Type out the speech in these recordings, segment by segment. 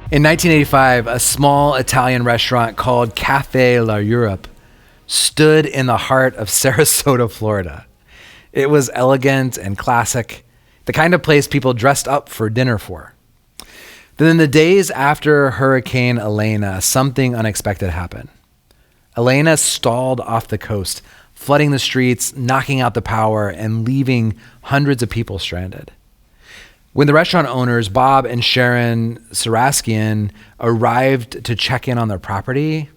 In 1985, a small Italian restaurant called Cafe La Europe stood in the heart of Sarasota, Florida. It was elegant and classic, the kind of place people dressed up for dinner for. Then in the days after Hurricane Elena, something unexpected happened. Elena stalled off the coast, flooding the streets, knocking out the power, and leaving hundreds of people stranded. When the restaurant owners, Bob and Sharon Saraskian, arrived to check in on their property,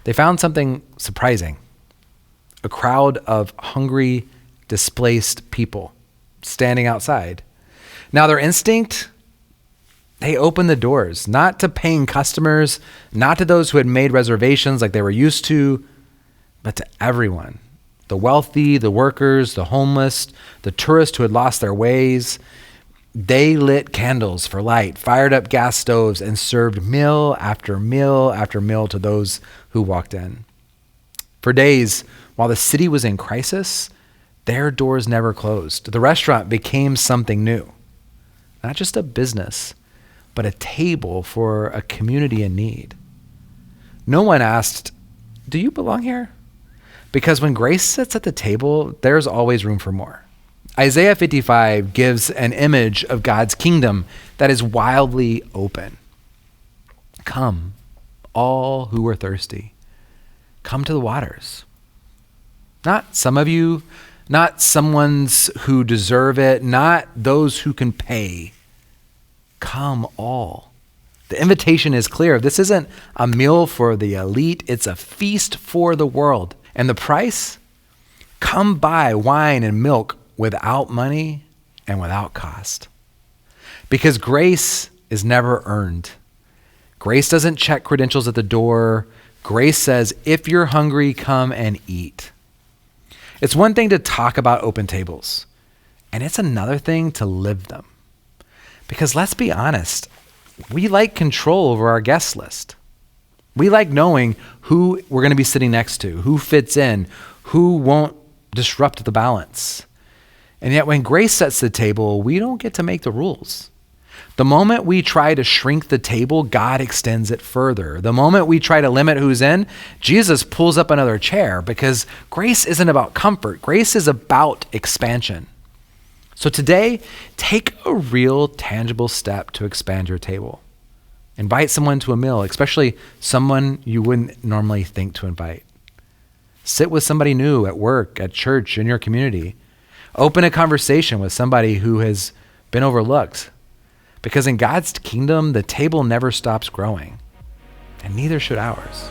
they found something surprising. A crowd of hungry, displaced people standing outside. Now their instinct, they opened the doors, not to paying customers, not to those who had made reservations like they were used to, but to everyone. The wealthy, the workers, the homeless, the tourists who had lost their ways. They lit candles for light, fired up gas stoves, and served meal after meal after meal to those who walked in. For days, while the city was in crisis, their doors never closed. The restaurant became something new. Not just a business, but a table for a community in need. No one asked, "Do you belong here?" Because when grace sits at the table, there's always room for more. Isaiah 55 gives an image of God's kingdom that is wildly open. Come, all who are thirsty, come to the waters. Not some of you, not someone's who deserve it, not those who can pay. Come all. The invitation is clear. This isn't a meal for the elite, it's a feast for the world. And the price? Come buy wine and milk without money and without cost. Because grace is never earned. Grace doesn't check credentials at the door. Grace says, if you're hungry, come and eat. It's one thing to talk about open tables, and it's another thing to live them. Because let's be honest, we like control over our guest list. We like knowing who we're going to be sitting next to, who fits in, who won't disrupt the balance. And yet when grace sets the table, we don't get to make the rules. The moment we try to shrink the table, God extends it further. The moment we try to limit who's in, Jesus pulls up another chair, because grace isn't about comfort. Grace is about expansion. So today, take a real tangible step to expand your table. Invite someone to a meal, especially someone you wouldn't normally think to invite. Sit with somebody new at work, at church, in your community. Open a conversation with somebody who has been overlooked. Because in God's kingdom, the table never stops growing, and neither should ours.